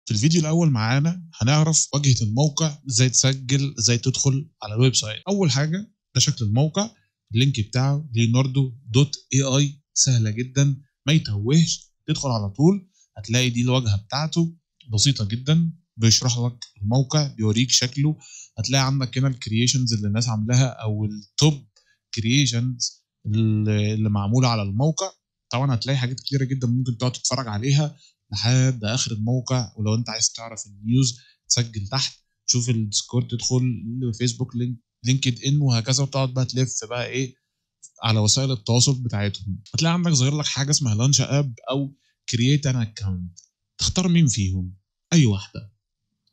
في الفيديو الاول معانا هنعرف واجهه الموقع، ازاي تسجل، ازاي تدخل على الويب سايت. اول حاجه ده شكل الموقع، اللينك بتاعه leonardo.ai، سهله جدا ما يتوهش، تدخل على طول هتلاقي دي الواجهه بتاعته، بسيطه جدا، بيشرح لك الموقع، بيوريك شكله. هتلاقي عندك هنا الكرييشنز اللي الناس عاملاها او التوب كرييشنز اللي معموله على الموقع. طبعا هتلاقي حاجات كتيره جدا ممكن تقعد تتفرج عليها لحد اخر الموقع. ولو انت عايز تعرف النيوز تسجل تحت، تشوف الديسكورد، تدخل فيسبوك، لينكد ان، وهكذا، وتقعد بقى تلف بقى ايه على وسائل التواصل بتاعتهم. هتلاقي عندك ظاهر لك حاجه اسمها لانش اب او كرييت ان اكونت. تختار مين فيهم؟ اي واحده،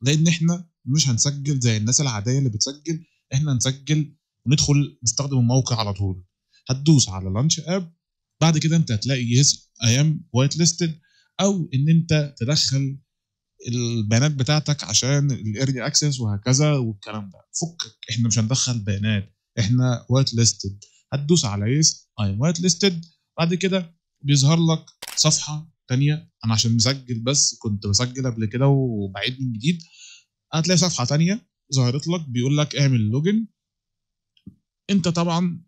لان احنا مش هنسجل زي الناس العاديه اللي بتسجل، احنا هنسجل وندخل نستخدم الموقع على طول. هتدوس على لانش اب، بعد كده انت هتلاقي يس اي ام وايت ليستد، او ان انت تدخل البيانات بتاعتك عشان الايرلي اكسس وهكذا والكلام ده. فكك، احنا مش هندخل بيانات، احنا وايت ليستد. هتدوس على يس اي ام وايت ليستد، بعد كده بيظهر لك صفحه تانية. انا عشان مسجل بس، كنت بسجل قبل كده وبعيد من جديد. هتلاقي صفحه تانية ظهرت لك، بيقول لك اعمل لوجن. انت طبعا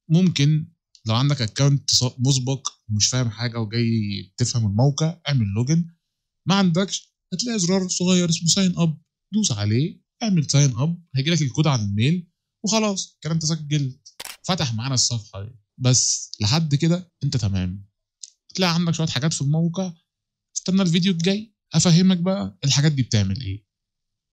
ممكن لو عندك اكونت مسبق ومش فاهم حاجه وجاي تفهم الموقع، اعمل لوجن. ما عندكش، هتلاقي زرار صغير اسمه ساين اب، دوس عليه، اعمل ساين اب، هيجي لك الكود على الميل، وخلاص كده انت سجلت، فتح معانا الصفحه دي. بس لحد كده انت تمام. تلاقي عندك شويه حاجات في الموقع. استنى الفيديو الجاي هفهمك بقى الحاجات دي بتعمل ايه.